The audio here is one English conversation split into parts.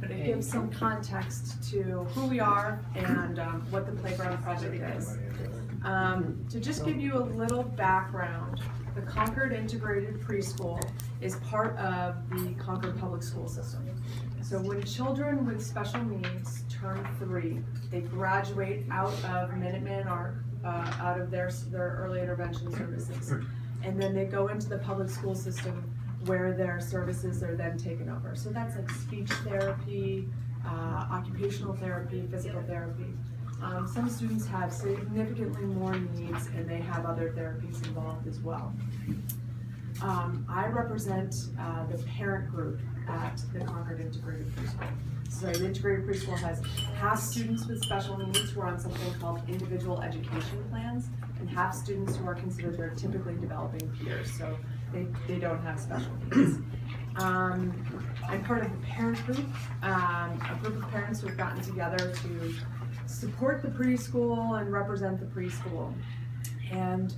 but it gives some context to who we are and what the Playground Project is. To just give you a little background, the Concord Integrated Preschool is part of the Concord Public School System. So when children with special needs turn 3, they graduate out of Minuteman ARC, out of their early intervention services, and then they go into the public school system where their services are then taken over. So that's like speech therapy, occupational therapy, physical therapy. Some students have significantly more needs and they have other therapies involved as well. I represent the parent group at the Concord Integrated Preschool. So the Integrated Preschool has half students with special needs who are on something called individual education plans, and half students who are considered their typically developing peers, so they don't have special needs. I'm part of the parent group, a group of parents who have gotten together to support the preschool and represent the preschool. And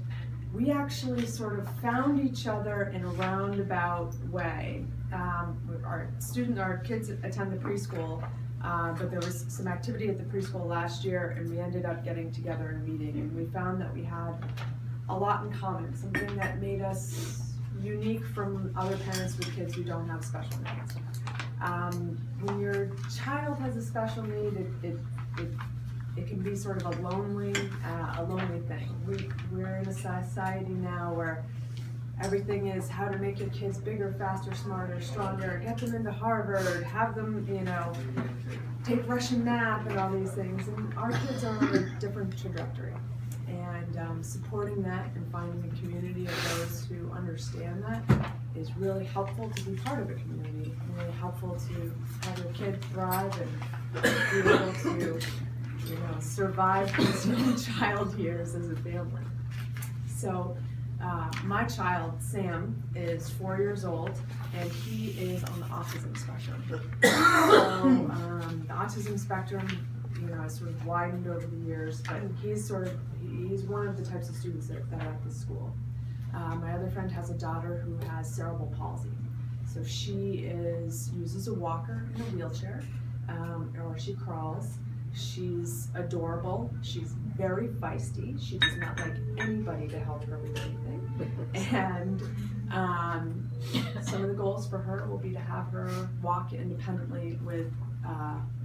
we actually sort of found each other in a roundabout way. Our kids attend the preschool, but there was some activity at the preschool last year, and we ended up getting together and meeting, and we found that we had a lot in common, something that made us unique from other parents with kids who don't have special needs. When your child has a special need, it can be sort of a lonely thing. We're in a society now where everything is how to make your kids bigger, faster, smarter, stronger, get them into Harvard, have them, take Russian math and all these things. And our kids are on a different trajectory. And supporting that and finding a community of those who understand that is really helpful to be part of a community, and really helpful to have your kid thrive and be able to survive these young child years as a family. So my child, Sam, is 4 years old, and he is on the autism spectrum. So the autism spectrum, has sort of widened over the years, but he's one of the types of students that are at this school. My other friend has a daughter who has cerebral palsy. So she uses a walker in a wheelchair, or she crawls. She's adorable. She's very feisty. She does not like anybody to help her with anything. And some of the goals for her will be to have her walk independently with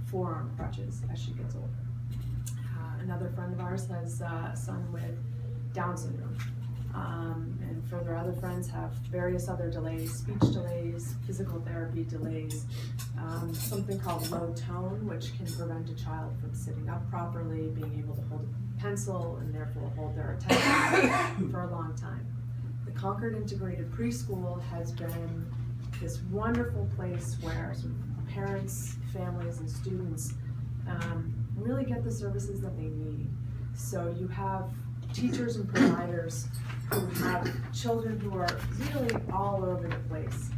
forearm crutches as she gets older. Another friend of ours has a son with Down syndrome. And further, other friends have various other delays, speech delays, physical therapy delays, something called low tone, which can prevent a child from sitting up properly, being able to hold a pencil, and therefore hold their attention for a long time. The Concord Integrated Preschool has been this wonderful place where sort of parents, families, and students really get the services that they need. So you have teachers and providers who have children who are really all over the place.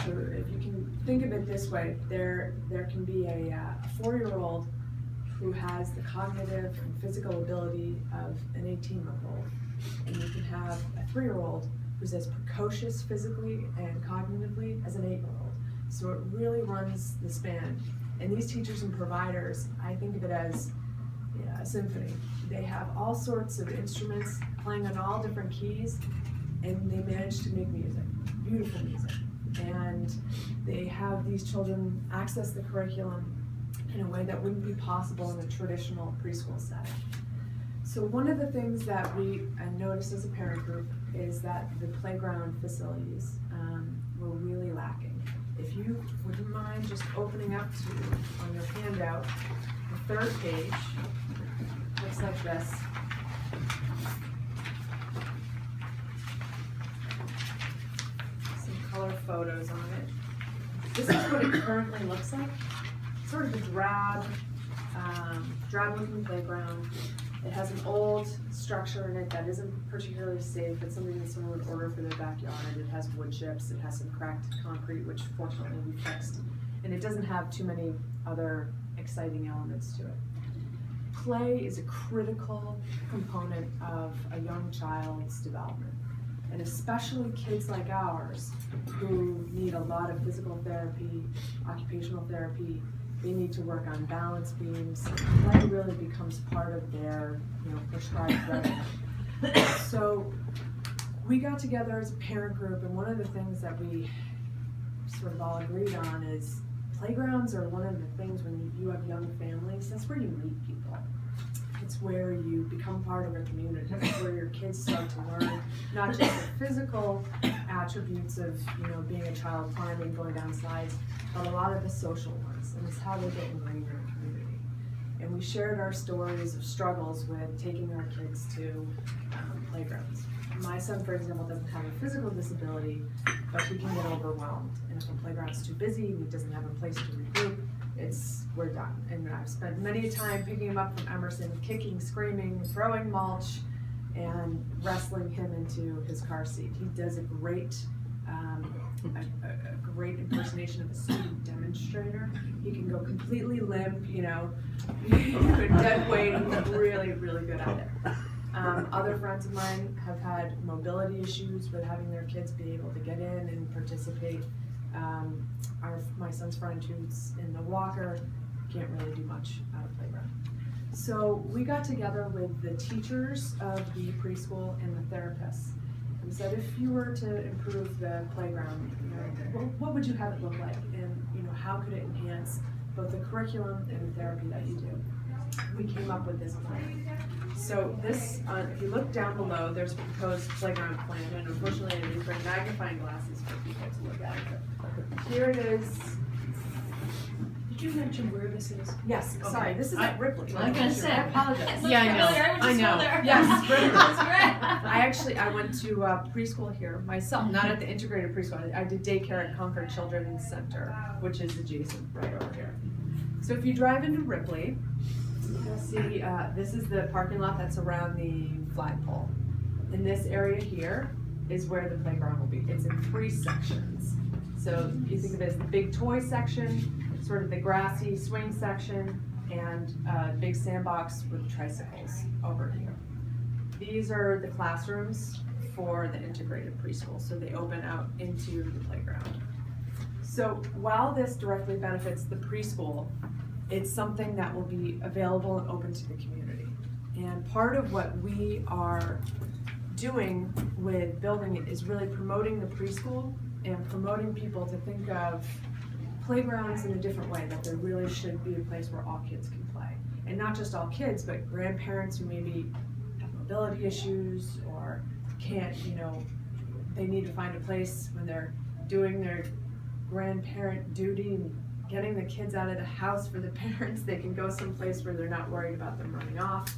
So if you can think of it this way, there can be a 4-year-old who has the cognitive and physical ability of an 18-month-old, and you can have a 3-year-old who's as precocious physically and cognitively as an 8-year-old. So it really runs the span. And these teachers and providers, I think of it as a symphony. They have all sorts of instruments playing on all different keys, and they manage to make music, beautiful music. And they have these children access the curriculum in a way that wouldn't be possible in a traditional preschool setting. So one of the things that we noticed as a parent group is that the playground facilities were really lacking. If you wouldn't mind just opening up to, on your handout, the 3rd page, looks like this. Some color photos on it. This is what it currently looks like. Sort of a drab looking playground. It has an old structure in it that isn't particularly safe. It's something that someone would order for their backyard. It has wood chips, it has some cracked concrete, which fortunately we fixed. And it doesn't have too many other exciting elements to it. Play is a critical component of a young child's development. And especially kids like ours who need a lot of physical therapy, occupational therapy, they need to work on balance beams. Play really becomes part of their, prescribed regimen. So we got together as a parent group, and one of the things that we sort of all agreed on is playgrounds are one of the things when you have young families, that's where you meet people. It's where you become part of a community. It's where your kids start to learn not just the physical attributes of, being a child, climbing, going down slides, but a lot of the social ones, and it's how they get ingrained in the community. And we shared our stories of struggles with taking our kids to playgrounds. My son, for example, doesn't have a physical disability, but he can get overwhelmed. And if a playground's too busy, he doesn't have a place to regroup, we're done. And I've spent many a time picking him up from Emerson, kicking, screaming, throwing mulch, and wrestling him into his car seat. He does a great impersonation of a student demonstrator. He can go completely limp, dead weight. He's really, really good at it. Other friends of mine have had mobility issues with having their kids be able to get in and participate. My son's friend who's in the walker can't really do much out of playground. So we got together with the teachers of the preschool and the therapists and said, if you were to improve the playground, what would you have it look like? And how could it enhance both the curriculum and the therapy that you do? We came up with this plan. So this, if you look down below, there's a proposed playground plan, and unfortunately I didn't bring magnifying glasses for people to look at it. But here it is. Did you mention where this is? Yes, sorry, this is at Ripley. I'm gonna say, I apologize. Yeah, I know. Yes, Ripley. I went to preschool here myself, not at the integrated preschool. I did daycare at Concord Children's Center, which is adjacent right over here. So if you drive into Ripley, you'll see this is the parking lot that's around the flagpole. In this area here is where the playground will be. It's in 3 sections. So you think of it as the big toy section, sort of the grassy swing section, and a big sandbox with tricycles over here. These are the classrooms for the integrated preschool, so they open out into the playground. So while this directly benefits the preschool, it's something that will be available and open to the community. And part of what we are doing with building it is really promoting the preschool and promoting people to think of playgrounds in a different way, that there really should be a place where all kids can play. And not just all kids, but grandparents who maybe have mobility issues or can't, they need to find a place when they're doing their grandparent duty and getting the kids out of the house for the parents. They can go someplace where they're not worried about them running off,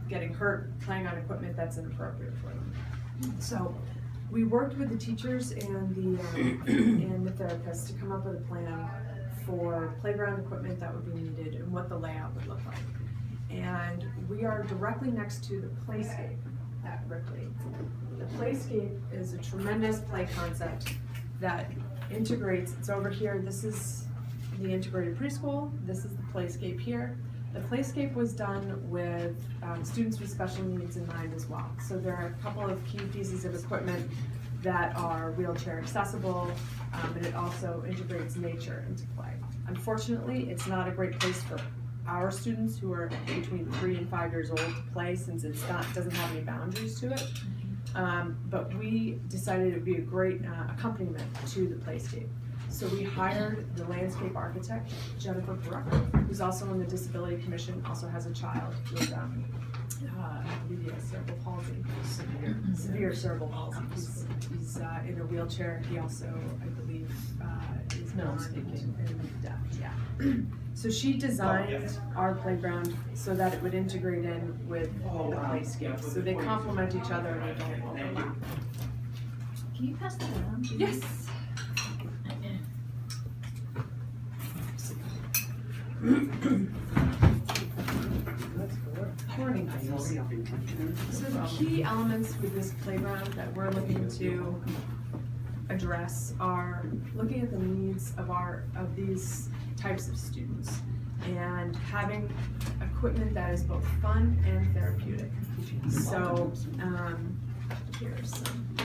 getting hurt, playing on equipment that's inappropriate for them. So we worked with the teachers and the therapists to come up with a plan for playground equipment that would be needed and what the layout would look like. And we are directly next to the Playscape at Ripley. The Playscape is a tremendous play concept that integrates, it's over here, this is the integrated preschool, this is the Playscape here. The Playscape was done with students with special needs in mind as well. So there are a couple of key pieces of equipment that are wheelchair accessible, and it also integrates nature into play. Unfortunately, it's not a great place for our students who are between 3 and 5 years old to play, since doesn't have any boundaries to it. But we decided it would be a great accompaniment to the Playscape. So we hired the landscape architect, Jennifer Perrucker, who's also on the Disability Commission, also has a child with cerebral palsy, severe cerebral palsy. He's in a wheelchair. He also, I believe, is non-speaking and deaf. Yeah. So she designed our playground so that it would integrate in with the Playscape. So they complement each other and they don't overlap. Can you pass that around? Yes. So the key elements with this playground that we're looking to address are looking at the needs of these types of students and having equipment that is both fun and therapeutic. So here's some.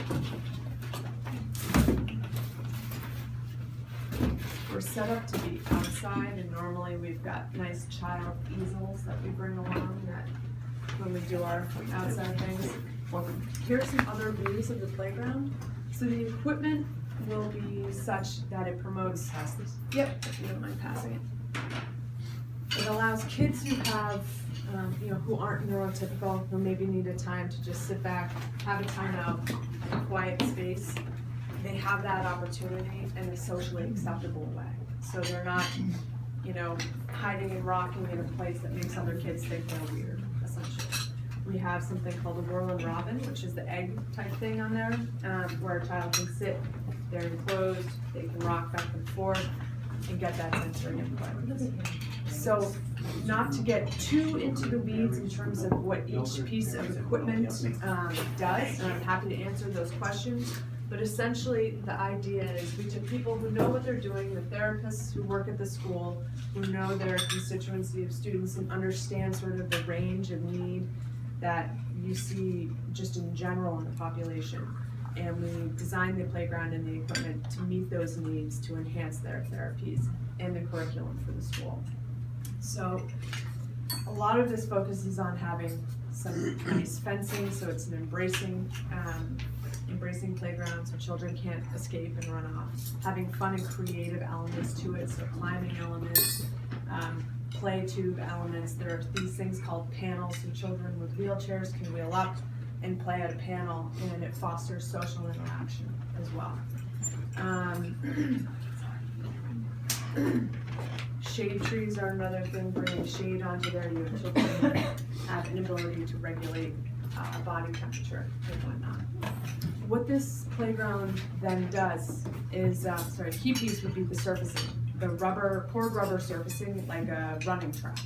we're set up to be outside, and normally we've got nice child easels that we bring along that when we do our outside things. Well, here's some other views of the playground. So the equipment will be such that it promotes. Yep, if you don't mind passing it. It allows kids who have, who aren't neurotypical, who maybe need a time to just sit back, have a timeout, a quiet space. They have that opportunity in a socially acceptable way. So they're not, hiding and rocking in a place that makes other kids think they're weird, essentially. We have something called a whirl and robin, which is the egg type thing on there, where a child can sit, they're enclosed, they can rock back and forth and get that sensory input. So not to get too into the weeds in terms of what each piece of equipment does, and I'm happy to answer those questions, but essentially the idea is we took people who know what they're doing, the therapists who work at the school, who know their constituency of students and understand sort of the range of need that you see just in general in the population. And we designed the playground and the equipment to meet those needs to enhance their therapies and the curriculum for the school. So a lot of this focuses on having some nice fencing, so it's an embracing playground so children can't escape and run off. Having fun and creative elements to it, so climbing elements, play tube elements. There are these things called panels, so children with wheelchairs can wheel up and play at a panel, and it fosters social interaction as well. Shade trees are another thing, bringing shade onto there. Children have an ability to regulate body temperature and whatnot. What this playground then does is, key piece would be the surfacing. The poured rubber surfacing, like a running track.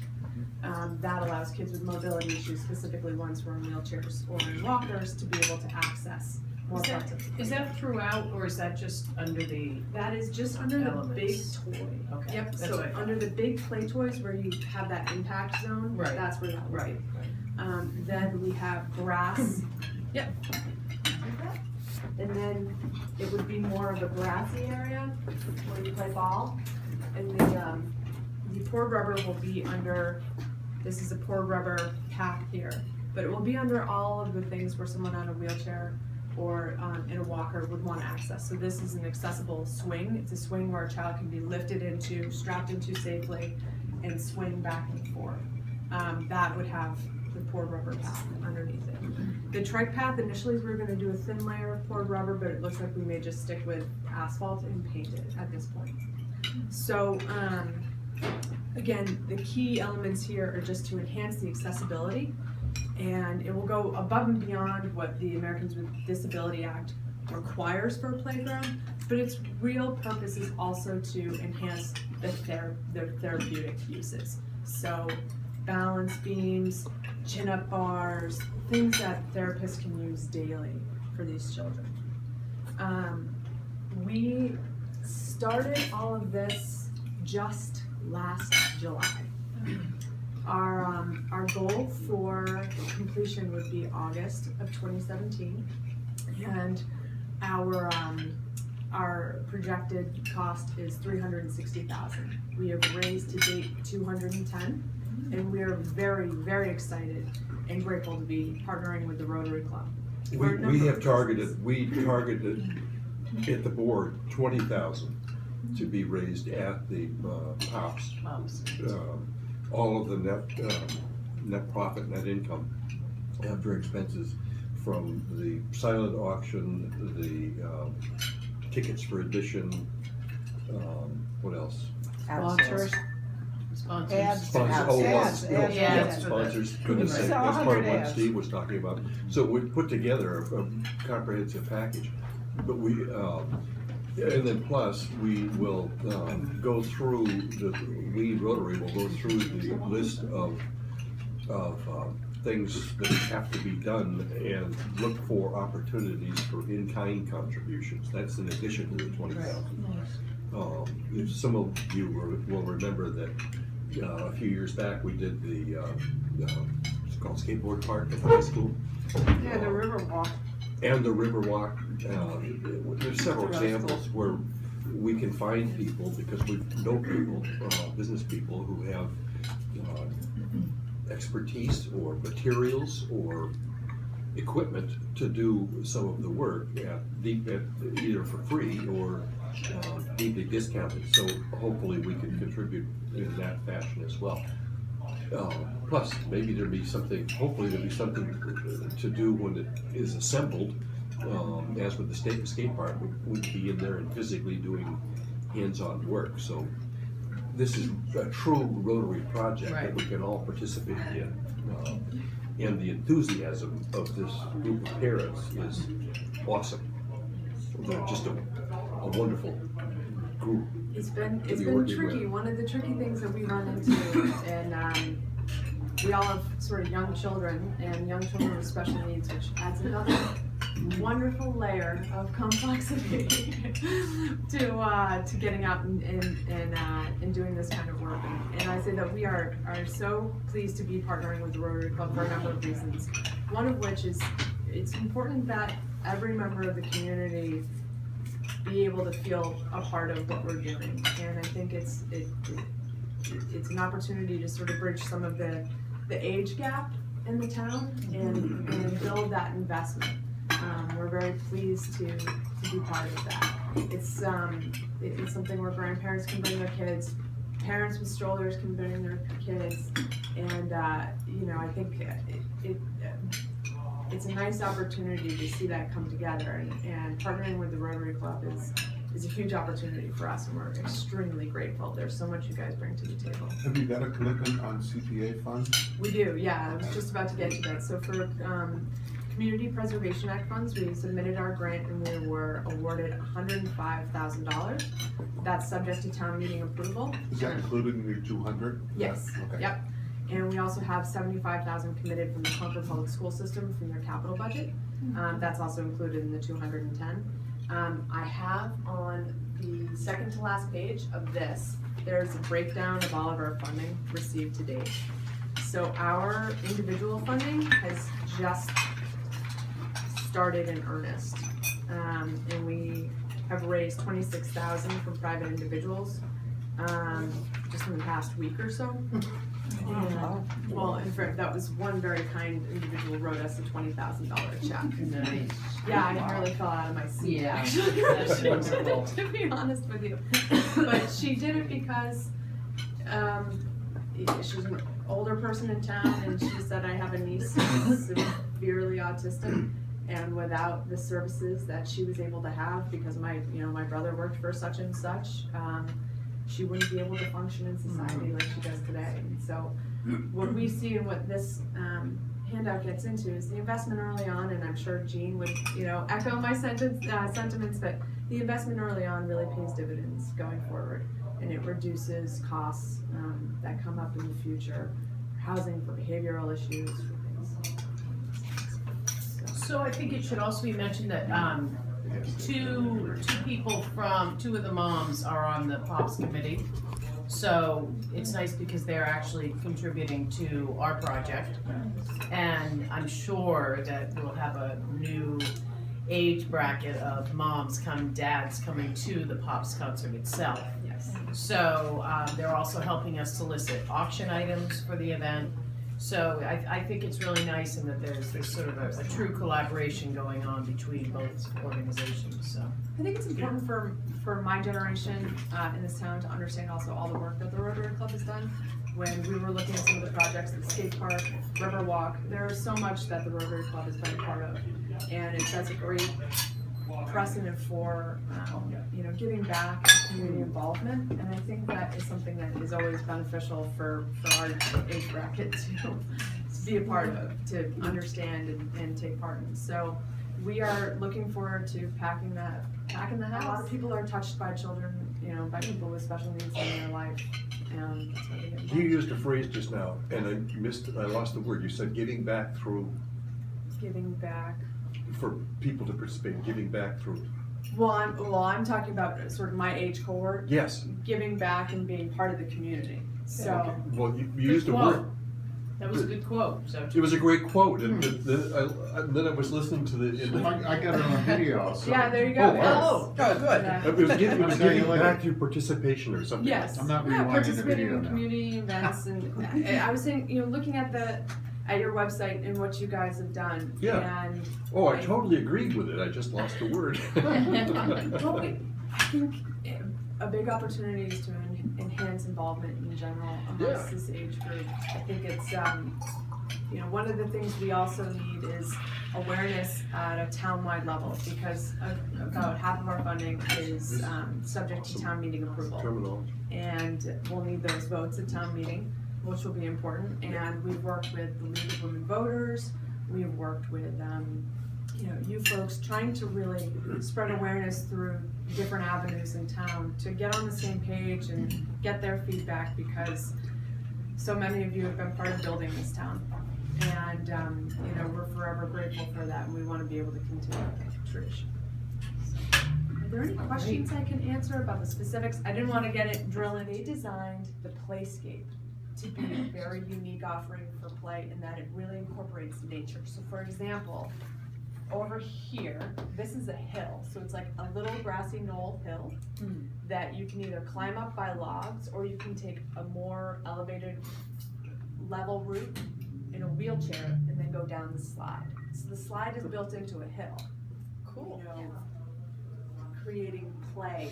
That allows kids with mobility issues, specifically ones who are in wheelchairs or in walkers, to be able to access more parts of it. Is that throughout, or is that just under the? That is just under the big toy. Okay. Yep, so under the big play toys where you have that impact zone, Right. that's where that would be. Right. Then we have grass. Yep. And then it would be more of a grassy area where you play ball. And the poured rubber will be under, this is a poured rubber path here, but it will be under all of the things where someone on a wheelchair or in a walker would want to access. So this is an accessible swing. It's a swing where a child can be lifted into, strapped into safely, and swing back and forth. That would have the poured rubber path underneath it. The trike path, initially we were going to do a thin layer of poured rubber, but it looks like we may just stick with asphalt and paint it at this point. So again, the key elements here are just to enhance the accessibility, and it will go above and beyond what the Americans with Disability Act requires for a playground, but its real purpose is also to enhance their therapeutic uses. So balance beams, chin-up bars, things that therapists can use daily for these children. We started all of this just last July. Our goal for completion would be August of 2017, and our projected cost is $360,000. We have raised to date $210,000, and we are very, very excited and grateful to be partnering with the Rotary Club. We targeted at the board $20,000 to be raised at the POPs. All of the net profit, net income after expenses from the silent auction, the tickets for admission, what else? Sponsors. Sponsors. Sponsors. Goodness sake, that's part of what Steve was talking about. So we put together a comprehensive package, but and then plus we will go through Rotary will go through the list of things that have to be done and look for opportunities for in-kind contributions. That's in addition to the $20,000. If some of you will remember that a few years back we did the it's called skateboard park at the high school. Yeah, the river walk. And the Riverwalk. There's several examples where we can find people, because we know people, business people who have expertise or materials or equipment to do some of the work either for free or deeply discounted. So hopefully we can contribute in that fashion as well. Plus, maybe hopefully there'll be something to do when it is assembled. As with the skate park, we'd be in there and physically doing hands-on work. So this is a true Rotary project that we can all participate in. And the enthusiasm of this group of parents is awesome. They're just a wonderful group. It's been tricky. With. One of the tricky things that we run into, and we all have sort of young children, and young children with special needs, which adds another wonderful layer of complexity to getting out and doing this kind of work. And I say that we are so pleased to be partnering with the Rotary Club for a number of reasons. One of which is it's important that every member of the community be able to feel a part of what we're doing. And I think it's an opportunity to sort of bridge some of the age gap in the town and build that investment. We're very pleased to be part of that. It's something where grandparents can bring their kids, parents with strollers can bring their kids, and I think it's a nice opportunity to see that come together. And partnering with the Rotary Club is a huge opportunity for us, and we're extremely grateful. There's so much you guys bring to the table. Have you got a commitment on CPA funds? We do, yeah. I was just about to get to that. So for Community Preservation Act funds, we submitted our grant and we were awarded $105,000. That's subject to town meeting approval. Is that including the 200? Yes. Okay. Yep. And we also have $75,000 committed from the Concord Public School System from their capital budget. That's also included in the 210. I have on the second to last page of this, there's a breakdown of all of our funding received to date. So our individual funding has just started in earnest, and we have raised $26,000 from private individuals just in the past week or so. And, well, in fact, that was one very kind individual wrote us a $20,000 check. Nice. Yeah, I nearly fell out of my seat. Yeah, Actually, that's wonderful. to be honest with you, but she did it because she's an older person in town, and she said, I have a niece who's severely autistic, and without the services that she was able to have, because my brother worked for such and such, she wouldn't be able to function in society like she does today. And so what we see and what this handout gets into is the investment early on, and I'm sure Jean would echo my sentiments, but the investment early on really pays dividends going forward, and it reduces costs that come up in the future, for housing, for behavioral issues, for things. So I think it should also be mentioned that two of the moms are on the POPS committee. So it's nice because they're actually contributing to our project. And I'm sure that we'll have a new age bracket of dads coming to the POPS concert itself. Yes. So they're also helping us solicit auction items for the event. So I think it's really nice in that there's sort of a true collaboration going on between both organizations, so. I think it's important for my generation in this town to understand also all the work that the Rotary Club has done. When we were looking at some of the projects, the skate park, Riverwalk, there is so much that the Rotary Club has been a part of. And it sets a great precedent for giving back and community involvement, and I think that is something that is always beneficial for our age bracket to be a part of, to understand and take part in. So we are looking forward to packing the house. A lot of people are touched by children, by people with special needs in their life, and that's why they get involved. You used a phrase just now, and I lost the word. You said giving back through. Giving back. For people to participate, giving back through. Well, I'm talking about sort of my age cohort. Yes. Giving back and being part of the community. So. Okay. Well, you used a word. That was a good quote, so. It was a great quote, and then I was listening to I got it on video, so. Yeah, there you go. Oh, wow. Yes. Good. Yeah. It was giving I'll tell you later. back to participation or something. Yes. I'm not Yeah, rewinding the participating video in now. community events and I was saying, looking at your website and what you guys have done. Yeah. And Oh, I totally agreed with it, I just lost a word. well, I think a big opportunity is to enhance involvement in general amongst this age group. I think it's, one of the things we also need is awareness at a town-wide level, because about half of our funding is subject to town meeting approval. Terminology. And we'll need those votes at town meeting, which will be important. And we've worked with the League of Women Voters, we've worked with, you folks, trying to really spread awareness through different avenues in town to get on the same page and get their feedback, because so many of you have been part of building this town. And, we're forever grateful for that, and we want to be able to continue that tradition. Are there any questions I can answer about the specifics? I didn't want to get it drilling. They designed the playscape to be a very unique offering for play, in that it really incorporates nature. So for example, over here, this is a hill, so it's like a little grassy knoll hill that you can either climb up by logs, or you can take a more elevated level route in a wheelchair and then go down the slide. So the slide is built into a hill. Cool. Creating play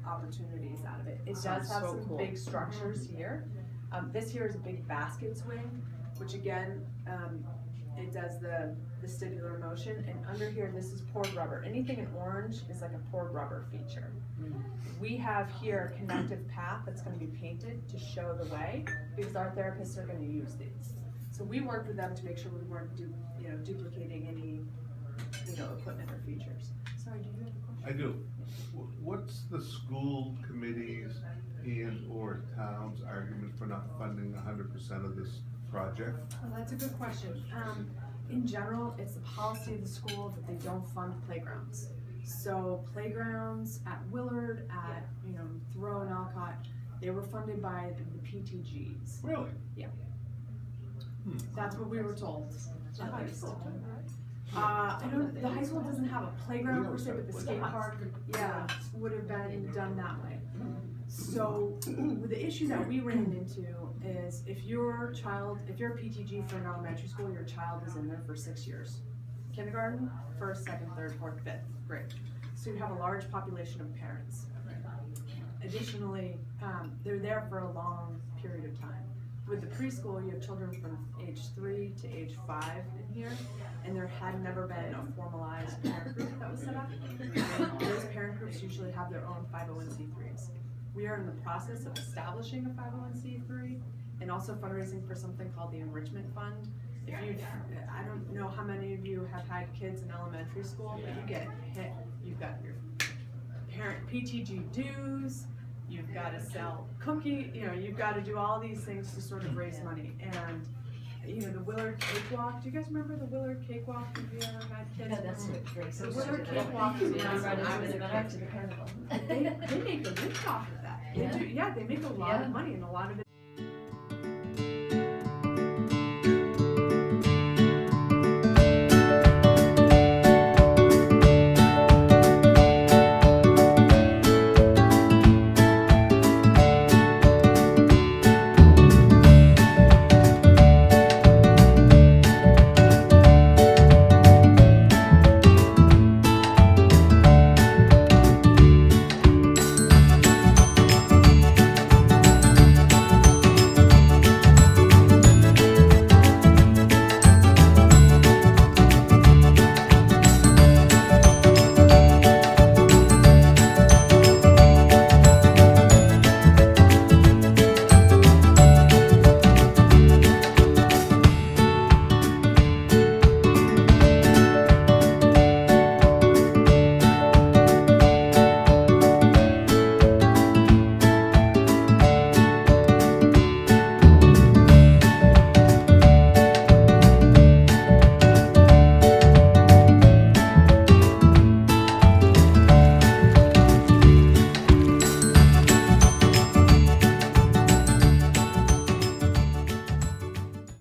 opportunities out of it. It does Sounds have so some cool. big structures here. This here is a big basket swing, which again, it does the vestibular motion, and under here, this is poured rubber. Anything in orange is like a poured rubber feature. We have here a connective path that's gonna be painted to show the way, because our therapists are gonna use these. So we worked with them to make sure we weren't duplicating any, equipment or features. Sorry, do you have a question? I do. What's the school committees and or town's argument for not funding 100% of this project? Well, that's a good question. In general, it's the policy of the school that they don't fund playgrounds. So playgrounds at Willard, at, Thoreau and Alcott, they were funded by the PTGs. Really? That's what we were told, at least. I don't, the high school doesn't have a playground per se, but the skate park, would have been done that way. So, the issue that we ran into is if you're a PTG for an elementary school, your child is in there for 6 years. Kindergarten, first, second, third, fourth, fifth grade. So you have a large population of parents. Additionally, they're there for a long period of time. With the preschool, you have children from age 3 to age 5 in here, and there had never been a formalized parent group that was set up. And those parent groups usually have their own 501c3s. We are in the process of establishing a 501c3 and also fundraising for something called the Enrichment Fund. I don't know how many of you have had kids in elementary school, but you get hit. You've got your parent PTG dues, you've got to sell cookie, you've got to do all these things to sort of raise money. And, the Willard Cakewalk, do you guys remember the Willard Cakewalk? Have you ever had kids? Yeah, that's what Grace The used Willard to do. Cakewalk is Yeah, when right, I was a back kid. to the carnival. They make a living off of that. They make a lot of money, and a lot of it